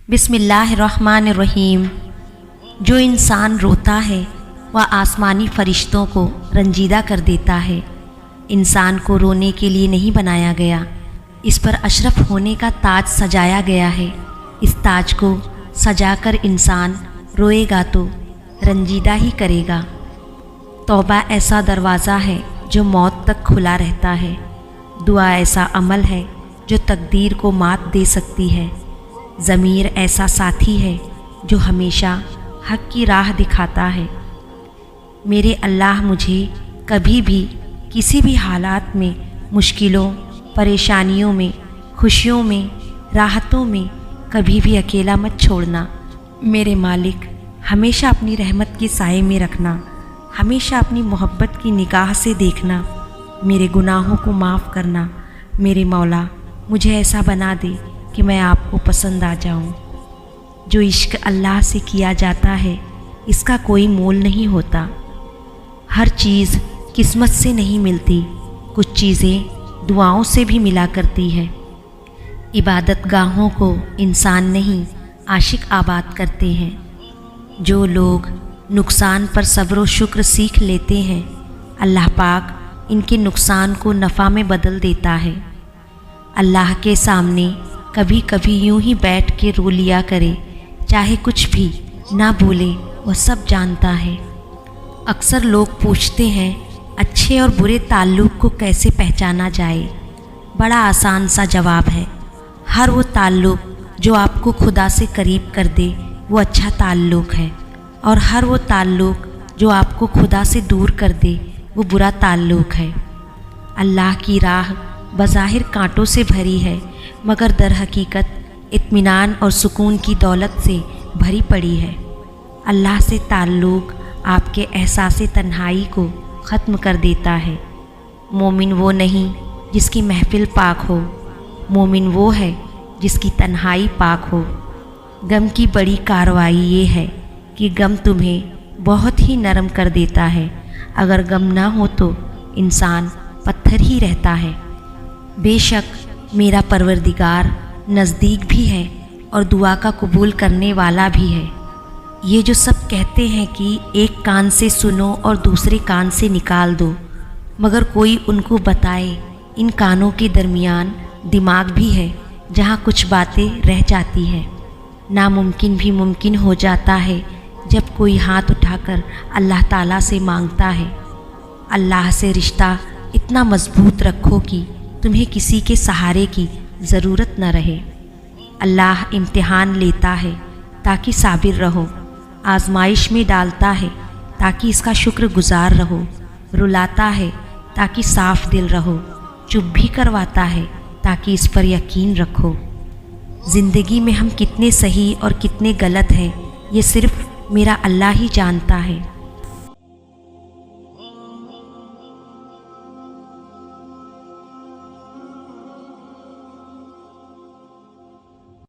बिस्मिल्लाहिर्रहमानिर्रहीम। जो इंसान रोता है वह आसमानी फरिश्तों को रंजीदा कर देता है। इंसान को रोने के लिए नहीं बनाया गया, इस पर अशरफ होने का ताज सजाया गया है। इस ताज को सजाकर इंसान रोएगा तो रंजीदा ही करेगा। तौबा ऐसा दरवाज़ा है जो मौत तक खुला रहता है। दुआ ऐसा अमल है जो तकदीर को मात दे सकती है। ज़मीर ऐसा साथी है जो हमेशा हक़ की राह दिखाता है। मेरे अल्लाह मुझे कभी भी किसी भी हालात में, मुश्किलों, परेशानियों में, खुशियों में, राहतों में कभी भी अकेला मत छोड़ना। मेरे मालिक, हमेशा अपनी रहमत के साए में रखना, हमेशा अपनी मोहब्बत की निगाह से देखना, मेरे गुनाहों को माफ़ करना। मेरे मौला, मुझे ऐसा बना दे कि मैं आपको पसंद आ जाऊं। जो इश्क अल्लाह से किया जाता है इसका कोई मोल नहीं होता। हर चीज़ किस्मत से नहीं मिलती, कुछ चीज़ें दुआओं से भी मिला करती है। इबादत गाहों को इंसान नहीं आशिक आबाद करते हैं। जो लोग नुकसान पर सब्र व शुक्र सीख लेते हैं, अल्लाह पाक इनके नुकसान को नफ़ा में बदल देता है। अल्लाह के सामने कभी कभी यूं ही बैठ के रो लिया करे, चाहे कुछ भी ना बोले, वह सब जानता है। अक्सर लोग पूछते हैं अच्छे और बुरे ताल्लुक़ को कैसे पहचाना जाए। बड़ा आसान सा जवाब है, हर वो ताल्लुक़ जो आपको खुदा से करीब कर दे वो अच्छा ताल्लुक़ है, और हर वो ताल्लुक़ जो आपको खुदा से दूर कर दे वो बुरा ताल्लुक़ है। अल्लाह की राह बज़ाहिर कांटों से भरी है, मगर दर हकीकत इत्मीनान और सुकून की दौलत से भरी पड़ी है। अल्लाह से ताल्लुक़ आपके एहसास तन्हाई को ख़त्म कर देता है। मोमिन वो नहीं जिसकी महफिल पाक हो, मोमिन वो है जिसकी तन्हाई पाक हो। गम की बड़ी कार्रवाई ये है कि गम तुम्हें बहुत ही नरम कर देता है। अगर गम ना हो तो इंसान पत्थर ही रहता है। बेशक मेरा परवरदिगार नज़दीक भी है और दुआ का कबूल करने वाला भी है। ये जो सब कहते हैं कि एक कान से सुनो और दूसरे कान से निकाल दो, मगर कोई उनको बताए इन कानों के दरमियान दिमाग भी है जहाँ कुछ बातें रह जाती हैं। नामुमकिन भी मुमकिन हो जाता है जब कोई हाथ उठाकर अल्लाह ताला से मांगता है। अल्लाह से रिश्ता इतना मजबूत रखो कि तुम्हें किसी के सहारे की ज़रूरत न रहे। अल्लाह इम्तिहान लेता है ताकि साबिर रहो, आजमाइश में डालता है ताकि इसका शुक्रगुजार रहो, रुलाता है ताकि साफ दिल रहो, चुप भी करवाता है ताकि इस पर यकीन रखो। ज़िंदगी में हम कितने सही और कितने गलत हैं ये सिर्फ़ मेरा अल्लाह ही जानता है।